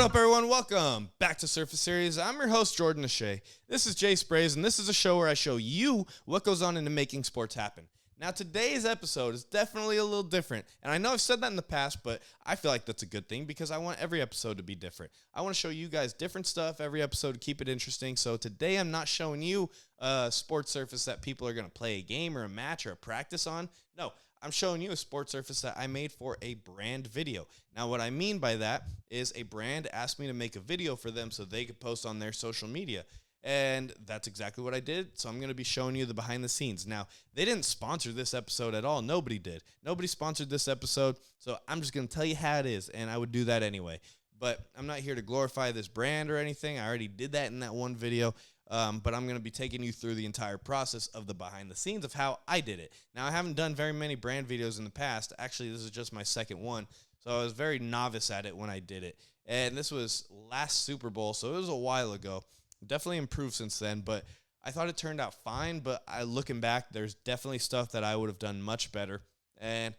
up, everyone? Welcome back to Surface Series. I'm your host, Jordan O'Shea. This is j.sprays, and this is a show where I show you what goes on into making sports happen. Now, today's episode is definitely a little different, and I know I've said that in the past, but I feel like that's a good thing because I want every episode to be different. I want to show you guys different stuff every episode to keep it interesting. So today I'm not showing you a sports surface that people are going to play a game or a match or a practice on. No, I'm showing you a sports surface that I made for a brand video. Now, what I mean by that is a brand asked me to make a video for them so they could post on their social media. And that's exactly what I did. So I'm going to be showing you the behind the scenes. Now, they didn't sponsor this episode at all. Nobody did. Nobody sponsored this episode. So I'm just going to tell you how it is. And I would do that anyway. But I'm not here to glorify this brand or anything. I already did that in that one video. But I'm going to be taking you through the entire process of the behind the scenes of how I did it. Now, I haven't done very many brand videos in the past. Actually, this is just my second one. So I was very novice at it when I did it. And this was last Super Bowl. So it was a while ago. Definitely improved since then, but I thought it turned out fine. But looking back, there's definitely stuff that I would have done much better, and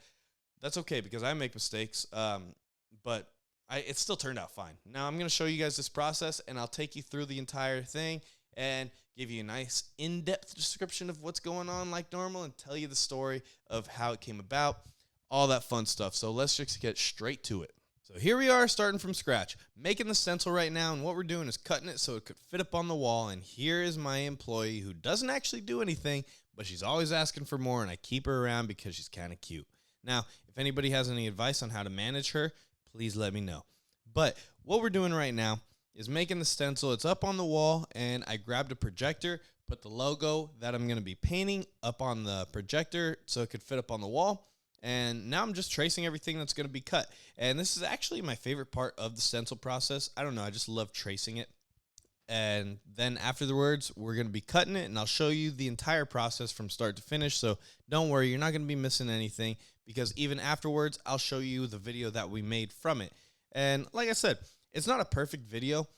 that's okay because I make mistakes. But it still turned out fine. Now I'm going to show you guys this process, and I'll take you through the entire thing and give you a nice in-depth description of what's going on like normal, and tell you the story of how it came about, all that fun stuff. So let's just get straight to it. So here we are starting from scratch, making the stencil right now, and what we're doing is cutting it so it could fit up on the wall, and here is my employee who doesn't actually do anything, but she's always asking for more, and I keep her around because she's kind of cute. Now, if anybody has any advice on how to manage her, please let me know. But what we're doing right now is making the stencil. It's up on the wall, and I grabbed a projector, put the logo that I'm going to be painting up on the projector so it could fit up on the wall. And now I'm just tracing everything that's going to be cut. And this is actually my favorite part of the stencil process. I don't know, I just love tracing it. And then afterwards, we're going to be cutting it, and I'll show you the entire process from start to finish. So don't worry, you're not going to be missing anything, because even afterwards, I'll show you the video that we made from it. And like I said, it's not a perfect video,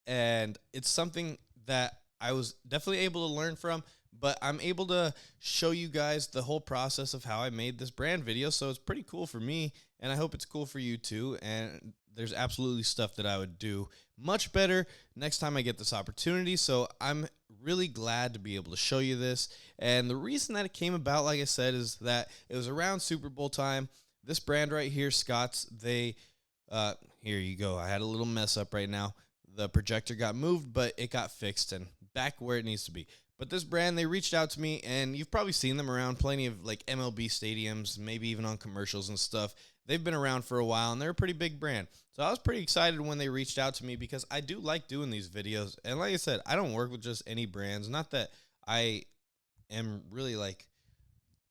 and it's something that I was definitely able to learn from. But I'm able to show you guys the whole process of how I made this brand video. So it's pretty cool for me, and I hope it's cool for you too. And there's absolutely stuff that I would do much better next time I get this opportunity. So I'm really glad to be able to show you this. And the reason that it came about, like I said, is that it was around Super Bowl time. This brand right here, Scott's, here you go. I had a little mess up right now. The projector got moved, but it got fixed and back where it needs to be. But this brand, they reached out to me, and you've probably seen them around plenty of like MLB stadiums, maybe even on commercials and stuff. They've been around for a while, and they're a pretty big brand. So I was pretty excited when they reached out to me because I do like doing these videos. And like I said, I don't work with just any brands. Not that I am really like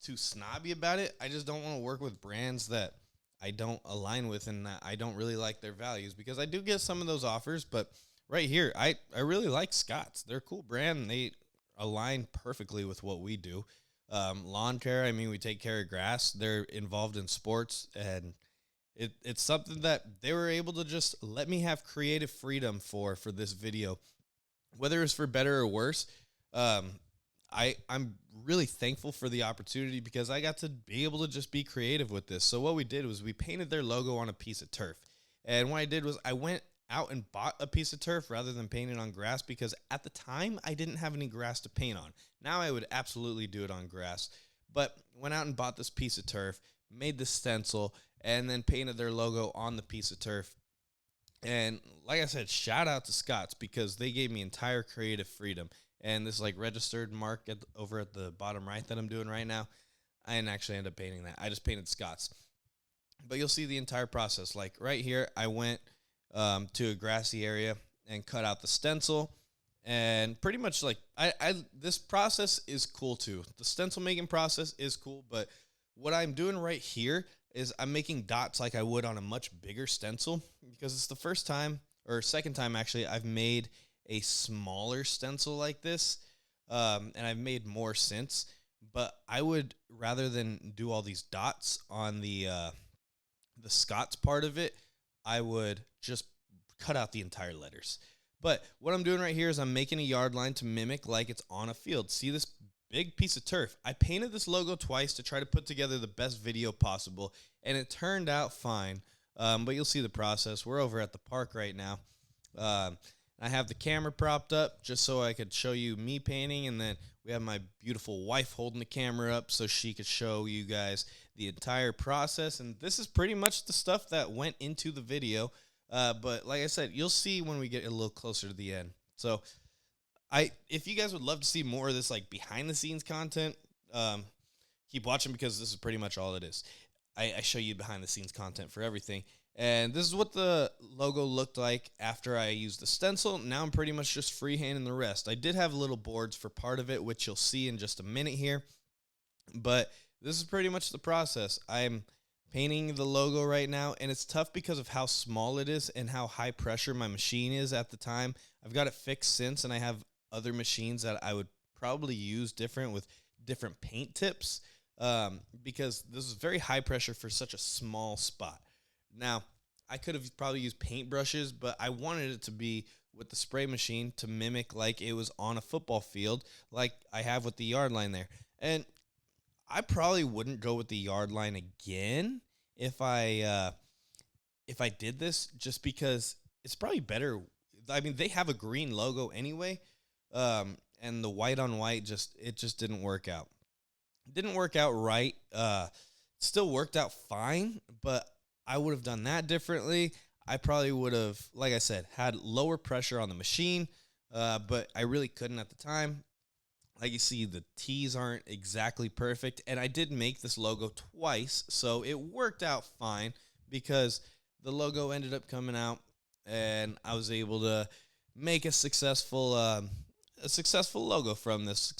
too snobby about it. I just don't want to work with brands that I don't align with and that I don't really like their values, because I do get some of those offers. But right here, I really like Scott's. They're a cool brand, and they align perfectly with what we do. Lawn care, I mean, we take care of grass. They're involved in sports, and it's something that they were able to just let me have creative freedom for this video, whether it's for better or worse. I'm really thankful for the opportunity because I got to be able to just be creative with this. So what we did was we painted their logo on a piece of turf, and what I did was I went out and bought a piece of turf rather than paint it on grass, because at the time I didn't have any grass to paint on. Now I would absolutely do it on grass, but went out and bought this piece of turf, made the stencil, and then painted their logo on the piece of turf. And like I said, shout out to Scott's because they gave me entire creative freedom. And this like registered mark over at the bottom right that I'm doing right now, I didn't actually end up painting that. I just painted Scott's. But you'll see the entire process. Like right here, I went to a grassy area and cut out the stencil, and pretty much like this process is cool too. The stencil making process is cool, but what I'm doing right here is I'm making dots like I would on a much bigger stencil, because it's the first time or second time actually I've made a smaller stencil like this, and I've made more since. But I would, rather than do all these dots on the Scott's part of it, I would just cut out the entire letters. But what I'm doing right here is I'm making a yard line to mimic like it's on a field. See this big piece of turf? I painted this logo twice to try to put together the best video possible, and it turned out fine. But you'll see the process. We're over at the park right now. Um, I have the camera propped up just so I could show you me painting, and then we have my beautiful wife holding the camera up so she could show you guys the entire process. And this is pretty much the stuff that went into the video. But like I said, you'll see when we get a little closer to the end. So if you guys would love to see more of this like behind the scenes content, keep watching, because this is pretty much all it is. I show you behind the scenes content for everything. And this is what the logo looked like after I used the stencil. Now I'm pretty much just freehanding the rest. I did have little boards for part of it, which you'll see in just a minute here. But this is pretty much the process. I'm painting the logo right now, and it's tough because of how small it is and how high pressure my machine is at the time. I've got it fixed since, and I have other machines that I would probably use different with different paint tips, because this is very high pressure for such a small spot. Now, I could have probably used paintbrushes, but I wanted it to be with the spray machine to mimic like it was on a football field, like I have with the yard line there. And I probably wouldn't go with the yard line again if I did this, just because it's probably better. I mean, they have a green logo anyway, and the white on white just didn't work out. It didn't work out right. Still worked out fine, but I would have done that differently. I probably would have, like I said, had lower pressure on the machine, but I really couldn't at the time. Like you see, the T's aren't exactly perfect, and I did make this logo twice, so it worked out fine because the logo ended up coming out, and I was able to make a successful logo from this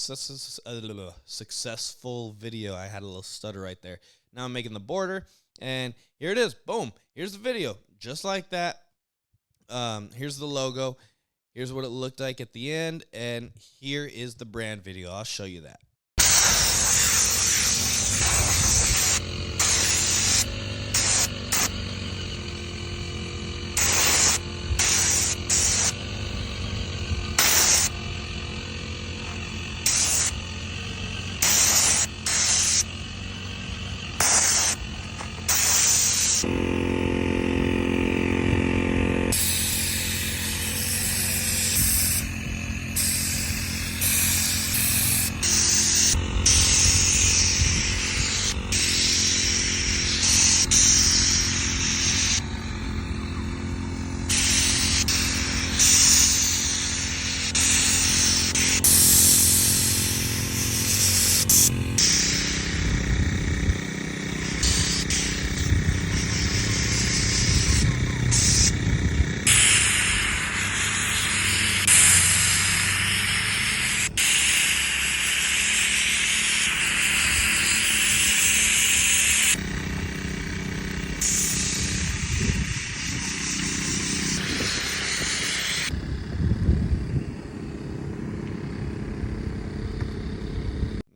successful video. I had a little stutter right there. Now I'm making the border, and here it is. Boom. Here's the video. Just like that. Here's the logo. Here's what it looked like at the end, and here is the brand video. I'll show you that.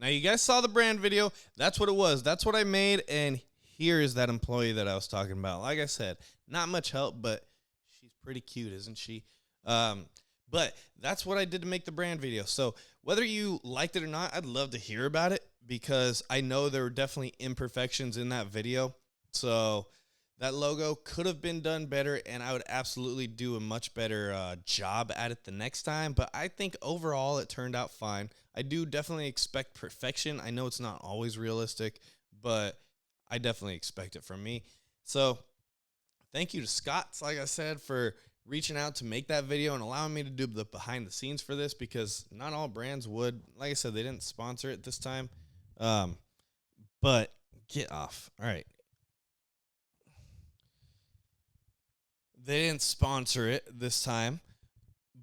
Now, you guys saw the brand video. That's what it was. That's what I made, and here is that employee that I was talking about. Like I said, not much help, but she's pretty cute, isn't she? But that's what I did to make the brand video. So whether you liked it or not, I'd love to hear about it, because I know there were definitely imperfections in that video. So that logo could have been done better, and I would absolutely do a much better job at it the next time. But I think overall it turned out fine. I do definitely expect perfection. I know it's not always realistic, but I definitely expect it from me. So thank you to Scott, like I said, for reaching out to make that video and allowing me to do the behind the scenes for this, because not all brands would. Like I said, they didn't sponsor it this time. But get off. All right. They didn't sponsor it this time,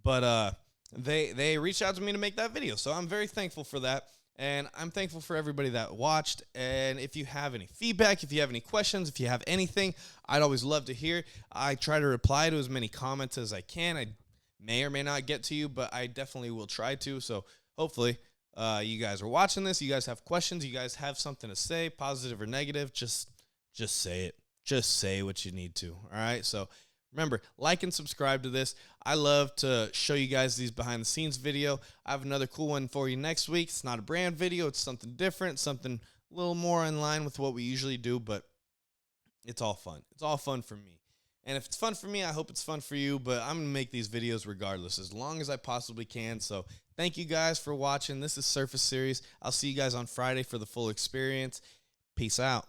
but they reached out to me to make that video. So I'm very thankful for that. And I'm thankful for everybody that watched. And if you have any feedback, if you have any questions, if you have anything, I'd always love to hear. I try to reply to as many comments as I can. I may or may not get to you, but I definitely will try to. So hopefully you guys are watching this. You guys have questions. You guys have something to say, positive or negative. Just say it. Just say what you need to. All right. So remember, like and subscribe to this. I love to show you guys these behind the scenes video. I have another cool one for you next week. It's not a brand video. It's something different, something a little more in line with what we usually do. But It's all fun. It's all fun for me. And if it's fun for me, I hope it's fun for you, but I'm going to make these videos regardless as long as I possibly can. So thank you guys for watching. This is Surface Series. I'll see you guys on Friday for the full experience. Peace out.